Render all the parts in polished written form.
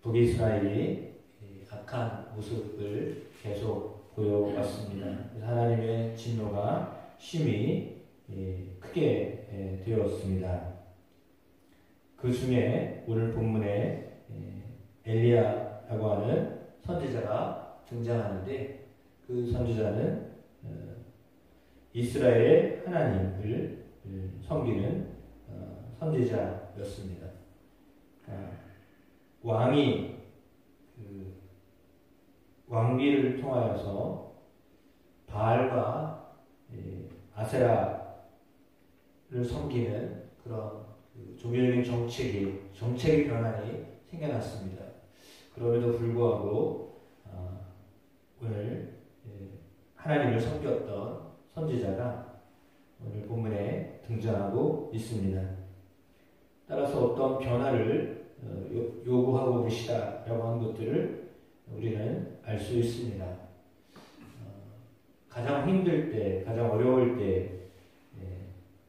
북이스라엘이 악한 모습을 계속 보여왔습니다. 하나님의 진노가 심히 크게 되었습니다. 그 중에 오늘 본문에 엘리야라고 하는 선지자가 등장하는데, 그 선지자는 이스라엘의 하나님을 섬기는 선지자였습니다. 왕이 왕비를 통하여서 바알과 아세라를 섬기는 그런 종교적인 정책의 변환이 생겨났습니다. 그럼에도 불구하고 오늘 하나님을 섬겼던 선지자가 오늘 본문에 등장하고 있습니다. 따라서 어떤 변화를 요구하고 계시다라고 하는 것들을 우리는 알 수 있습니다. 가장 힘들 때, 가장 어려울 때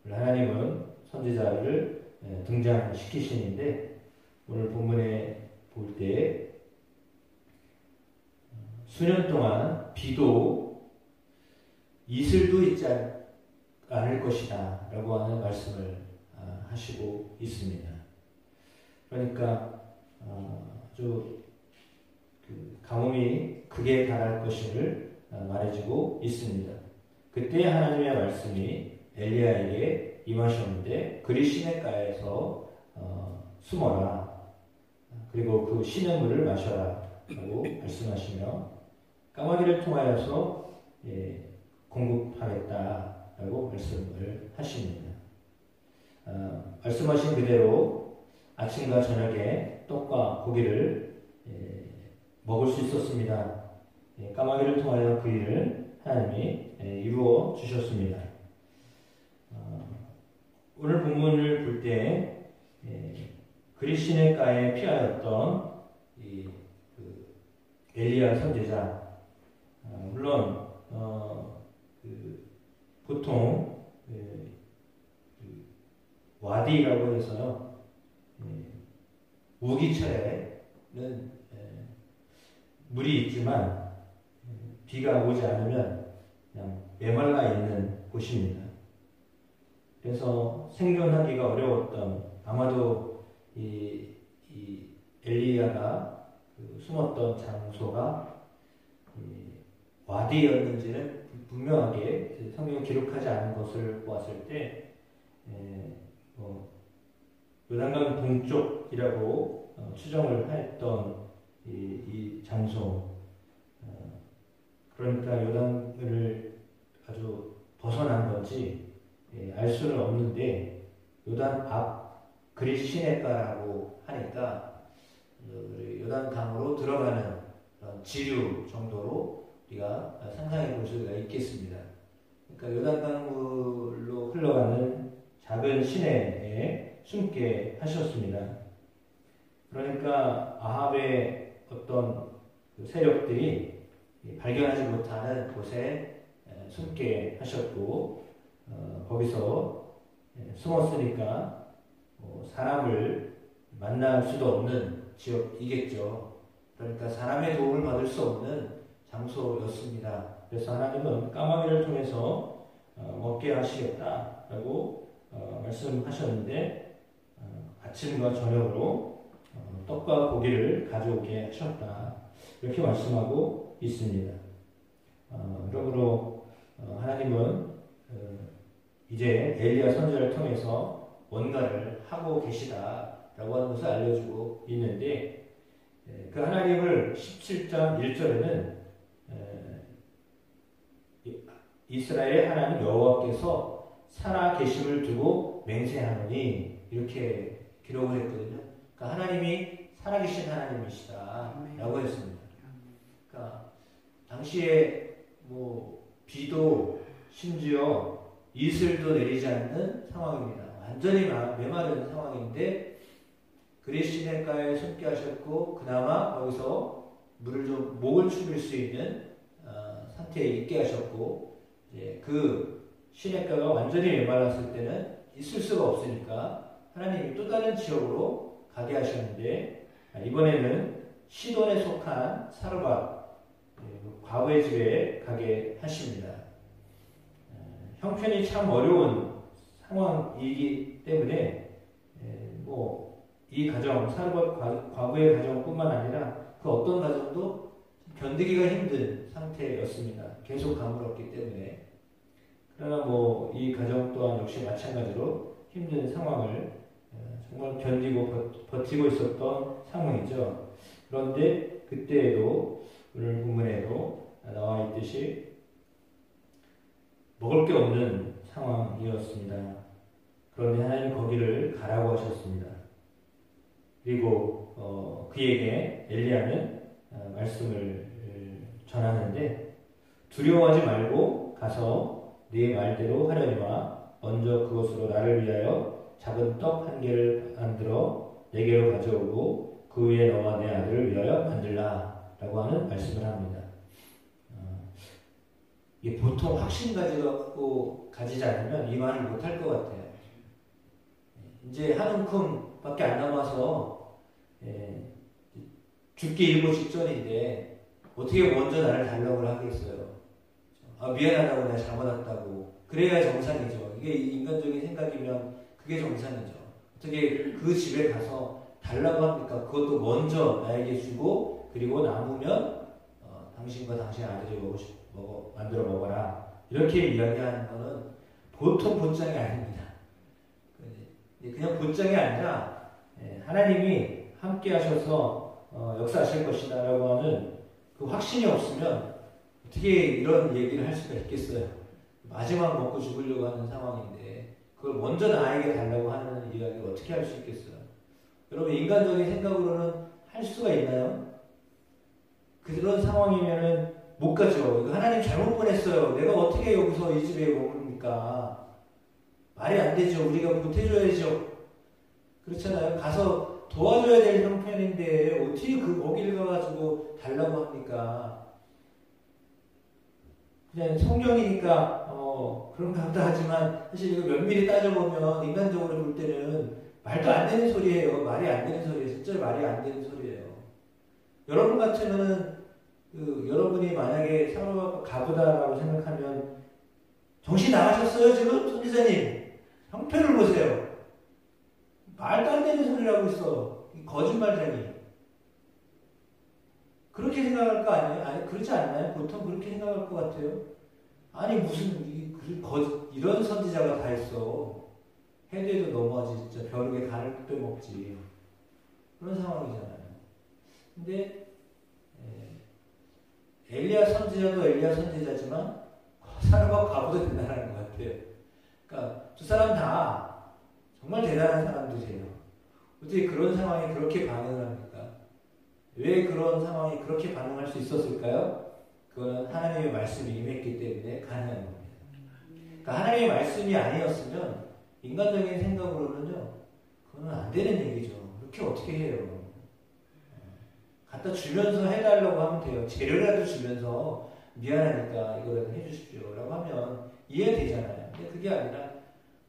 하나님은 선지자를 등장시키시는데, 오늘 본문에 볼 때 수년 동안 비도 이슬도 있지 않을 것이다 라고 하는 말씀을 하시고 있습니다. 그러니까 아주 가뭄이 극에 달할 것을 말해주고 있습니다. 그때 하나님의 말씀이 엘리야에게 임하셨는데, 그리 시냇가에서 숨어라, 그리고 그 시냇물을 마셔라 라고 말씀하시며 까마귀를 통하여서 공급하겠다 라고 말씀을 하십니다. 말씀하신 그대로 아침과 저녁에 떡과 고기를 먹을 수 있었습니다. 까마귀를 통하여 그 일을 하나님이 이루어 주셨습니다. 오늘 본문을 볼 때 그리 시냇가에 피하였던 엘리야 선지자, 물론 보통 와디라고 해서요, 우기철에는 물이 있지만 비가 오지 않으면 그냥 메말라 있는 곳입니다. 그래서 생존하기가 어려웠던, 아마도 이 엘리야가 숨었던 장소가 와디였는지는 분명하게 성경에 기록하지 않은 것을 보았을 때 요단강 동쪽이라고 추정을 했던 이 장소, 그러니까 요단을 아주 벗어난 건지 알 수는 없는데, 요단 앞 그리 시냇가라고 하니까 요단강으로 들어가는 지류 정도로 우리가 상상해 볼 수가 있겠습니다. 그러니까 요단강물로 흘러가는 작은 시내에 숨게 하셨습니다. 그러니까 아합의 어떤 세력들이 발견하지 못하는 곳에 숨게 하셨고, 거기서 숨었으니까 사람을 만날 수도 없는 지역이겠죠. 그러니까 사람의 도움을 받을 수 없는 장소였습니다. 그래서 하나님은 까마귀를 통해서 먹게 하시겠다라고 말씀하셨는데, 아침과 저녁으로 떡과 고기를 가져오게 하셨다, 이렇게 말씀하고 있습니다. 그러므로 하나님은 이제 엘리야 선지자를 통해서 뭔가를 하고 계시다라고 하는 것을 알려주고 있는데, 그 하나님을 17장 1절에는 이스라엘의 하나님 여호와께서 살아 계심을 두고 맹세하노니, 이렇게 기록을 했거든요. 그러니까 하나님이 살아계신 하나님이시다라고 했습니다. 그러니까 당시에 비도 심지어 이슬도 내리지 않는 상황입니다. 완전히 메마른 상황인데, 그리 시냇가에 숨게 하셨고, 그나마 거기서 물을 좀 목을 축일 수 있는 상태에 있게 하셨고, 이제 그 시냇가가 완전히 메말랐을 때는 있을 수가 없으니까 하나님이 또 다른 지역으로 가게 하셨는데, 이번에는 시돈에 속한 사르밧 과부의 집에 가게 하십니다. 형편이 참 어려운 상황이기 때문에 이 가정, 사르밧 과부의 가정뿐만 아니라 그 어떤 가정도 견디기가 힘든 상태였습니다. 계속 가물었기 때문에. 그러나 이 가정 또한 역시 마찬가지로 힘든 상황을 정말 견디고 버티고 있었던 상황이죠. 그런데 그때에도 오늘 본문에도 나와 있듯이 먹을 게 없는 상황이었습니다. 그런데 하나님 거기를 가라고 하셨습니다. 그리고 그에게 엘리야는 말씀을 전하는데 두려워하지 말고 가서 네 말대로 하려니와 먼저 그것으로 나를 위하여 작은 떡 한 개를 만들어 내게로 가져오고 그 위에 너와 내 아들을 위하여 만들라 라고 하는 말씀을 합니다. 이게 보통 확신 가지지 않으면 이 말을 못할 것 같아요. 이제 한 움큼밖에 안 남아서 죽기 일보 직전인데 어떻게 먼저 나를 달라고 하겠어요. 미안하다고 내가 잘못했다고 그래야 정상이죠. 이게 인간적인 생각이면 그게 정상이죠. 어떻게 그 집에 가서 달라고 합니까? 그것도 먼저 나에게 주고 그리고 남으면 당신과 당신 아들이 만들어 먹어라. 이렇게 이야기하는 것은 보통 본장이 아닙니다. 그냥 본장이 아니라 하나님이 함께 하셔서 역사하실 것이다 라고 하는 그 확신이 없으면 어떻게 이런 얘기를 할 수가 있겠어요. 마지막 먹고 죽으려고 하는 상황인데 그걸 먼저 나에게 달라고 하는 이야기를 어떻게 할 수 있겠어요. 여러분 인간적인 생각으로는 할 수가 있나요? 그런 상황이면은 못 가죠. 하나님 잘못 보냈어요. 내가 어떻게 여기서 이 집에 머무릅니까? 말이 안 되죠. 우리가 보태줘야죠. 그렇잖아요. 가서 도와줘야 될 형편인데 어떻게 거기를 가가지고 달라고 합니까? 그냥 성경이니까 그런가 보다 하지만 사실 이거 면밀히 따져보면 인간적으로 볼 때는 말도 안 되는 소리예요. 말이 안 되는 소리예요. 진짜 말이 안 되는 소리예요. 여러분 같으면은 여러분이 만약에 사르밧 가부다라고 생각하면 정신 나가셨어요 지금? 선지자님 형편을 보세요. 말도 안 되는 소리를 하고 있어. 거짓말쟁이. 그렇게 생각할 거 아니에요? 아니 그렇지 않나요? 보통 그렇게 생각할 것 같아요. 아니 무슨 이런 선지자가 다 있어. 해도 해도 너무하지 진짜 벼룩에 간을 빼먹지. 그런 상황이잖아요. 근데 엘리야 선지자도 엘리야 선지자지만 사르밧 과부도 된다는 것 같아요. 그러니까 두 사람 다 정말 대단한 사람들이에요. 어떻게 그런 상황에 그렇게 반응을 합니까? 왜 그런 상황이 그렇게 반응할 수 있었을까요? 그거는 하나님의 말씀이 임했기 때문에 가능한 겁니다. 그러니까 하나님의 말씀이 아니었으면 인간적인 생각으로는요, 그거는 안 되는 얘기죠. 그렇게 어떻게 해요? 갖다 주면서 해달라고 하면 돼요. 재료라도 주면서 미안하니까 이거라도 해주십시오 라고 하면 이해되잖아요. 근데 그게 아니라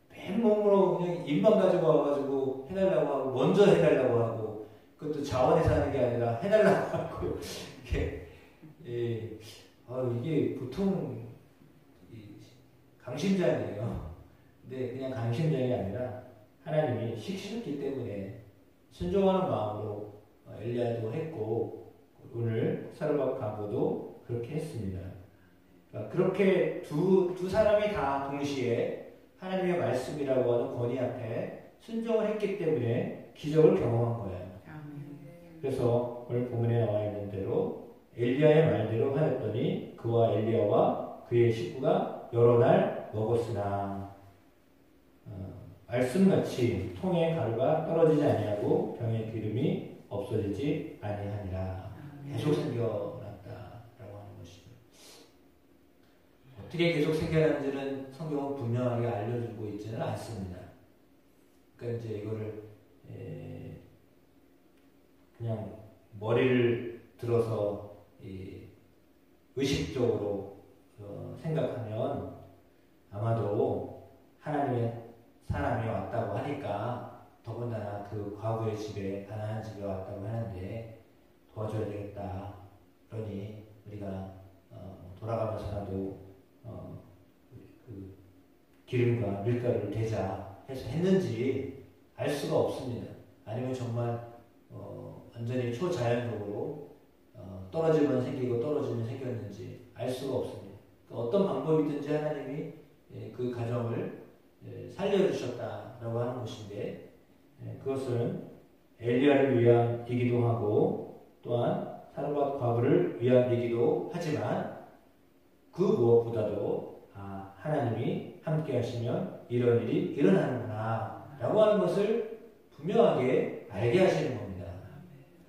맨몸으로 그냥 입만 가지고 와가지고 해달라고 하고 먼저 해달라고 하고 그것도 자원에서 하는 게 아니라 해달라고 하고 이게 보통 강심장이에요. 근데 그냥 강심장이 아니라 하나님이 시키셨기 때문에 순종하는 마음으로 엘리야도 했고 오늘 사르밧 과부도 그렇게 했습니다. 그러니까 그렇게 두 사람이 다 동시에 하나님의 말씀이라고 하는 권위 앞에 순종을 했기 때문에 기적을 경험한 거예요. 그래서 오늘 본문에 나와 있는 대로 엘리야의 말대로 하였더니 그와 엘리야와 그의 식구가 여러 날 먹었으나 말씀같이 통에 가루가 떨어지지 아니하고 병의 기름이 없어지지 아니하니라. 계속 생겨났다라고 하는 것이죠. 어떻게 계속 생겨났는지는 성경은 분명하게 알려주고 있지는 않습니다. 그러니까 이제 이거를 그냥 머리를 들어서 의식적으로 생각하면 아마도 하나님의 사람이 왔다고 하니까 더군다나 그 과거의 집에 가나안 집에 왔다고 하는데 도와줘야 되겠다. 그러니 우리가 돌아가면서라도 그 기름과 밀가루를 대자 해서 했는지 알 수가 없습니다. 아니면 정말 완전히 초자연적으로 떨어지면 생기고 떨어지면 생겼는지 알 수가 없습니다. 그러니까 어떤 방법이든지 하나님이 그 가정을 살려주셨다라고 하는 것인데, 그것은 엘리야를 위함이기도 하고 또한 사르밧 과부를 위함이기도 하지만 그 무엇보다도 하나님이 함께 하시면 이런 일이 일어나는구나 라고 하는 것을 분명하게 알게 하시는 겁니다.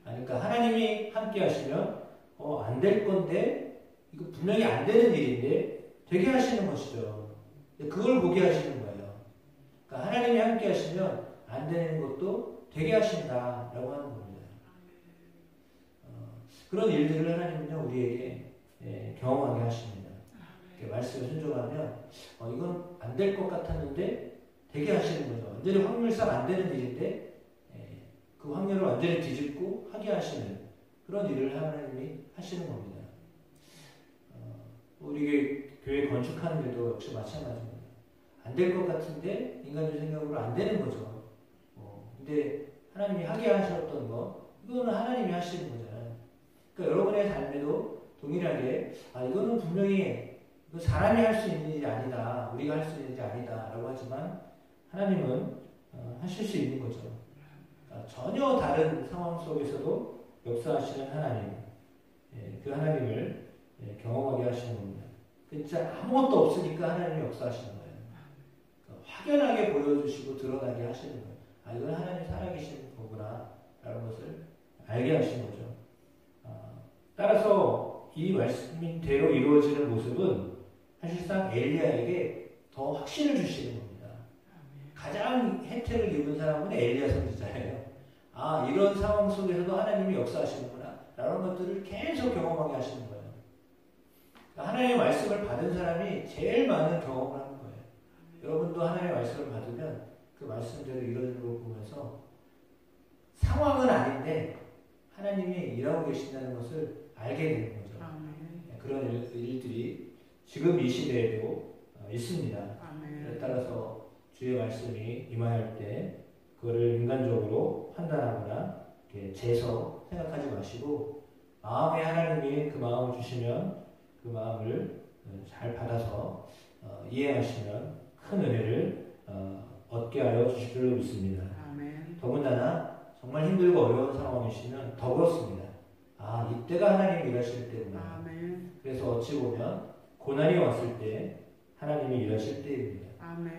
그러니까 하나님이 함께 하시면 안 될 건데 이거 분명히 안 되는 일인데 되게 하시는 것이죠. 그걸 보게 하시는 거예요. 그러니까 하나님이 함께 하시면 안 되는 것도 되게 하신다라고 하는 겁니다. 그런 일들을 하나님은요 우리에게 경험하게 하십니다. 말씀을 순종하면 이건 안 될 것 같았는데 되게 하시는 거죠. 완전히 확률상 안 되는 일인데 그 확률을 완전히 뒤집고 하게 하시는 그런 일을 하나님이 하시는 겁니다. 우리 교회 건축하는 일도 역시 마찬가지입니다. 안 될 것 같은데 인간의 생각으로 안 되는 거죠. 근데 하나님이 하게 하셨던 거 이거는 하나님이 하시는 거잖아요. 그러니까 여러분의 삶에도 동일하게 이거는 분명히 사람이 할 수 있는 일이 아니다. 우리가 할 수 있는 일이 아니다. 라고 하지만 하나님은 하실 수 있는 거죠. 그러니까 전혀 다른 상황 속에서도 역사하시는 하나님, 그 하나님을 경험하게 하시는 겁니다. 진짜 아무것도 없으니까 하나님이 역사하시는 거예요. 그러니까 확연하게 보여주시고 드러나게 하시는 거예요. 이건 하나님 살아계신 거구나 라는 것을 알게 하시는 거죠. 따라서 이 말씀대로 이루어지는 모습은 사실상 엘리야에게 더 확신을 주시는 겁니다. 가장 혜택을 입은 사람은 엘리야 선지자예요. 이런 상황 속에서도 하나님이 역사하시는구나 라는 것들을 계속 경험하게 하시는 거예요. 하나님의 말씀을 받은 사람이 제일 많은 경험을 하는 거예요. 여러분도 하나님의 말씀을 받으면 그 말씀대로 이루어지는 걸 보면서 상황은 아닌데 하나님이 일하고 계신다는 것을 알게 되는 거죠. 그런 일들이 지금 이 시대에도 있습니다. 따라서 주의 말씀이 임할 때 그거를 인간적으로 판단하거나 재서 생각하지 마시고 마음에 하나님이 그 마음을 주시면 그 마음을 잘 받아서 이해하시면 큰 은혜를 얻게 하여 주실 줄로 믿습니다. 더군다나 정말 힘들고 어려운 상황이시면 더 그렇습니다. 이때가 하나님이 일하실 때구나. 그래서 어찌 보면 고난이 왔을 때 하나님이 일하실 때입니다.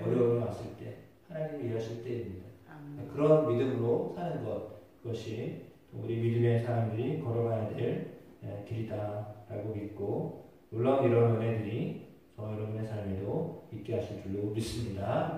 어려움이 왔을 때 하나님이 일하실 때입니다. 그런 믿음으로 사는 것, 그것이 우리 믿음의 사람들이 걸어가야 될 길이다라고 믿고 놀라운 이런 은혜들이 저 여러분의 삶에도 있게 하실 줄로 믿습니다.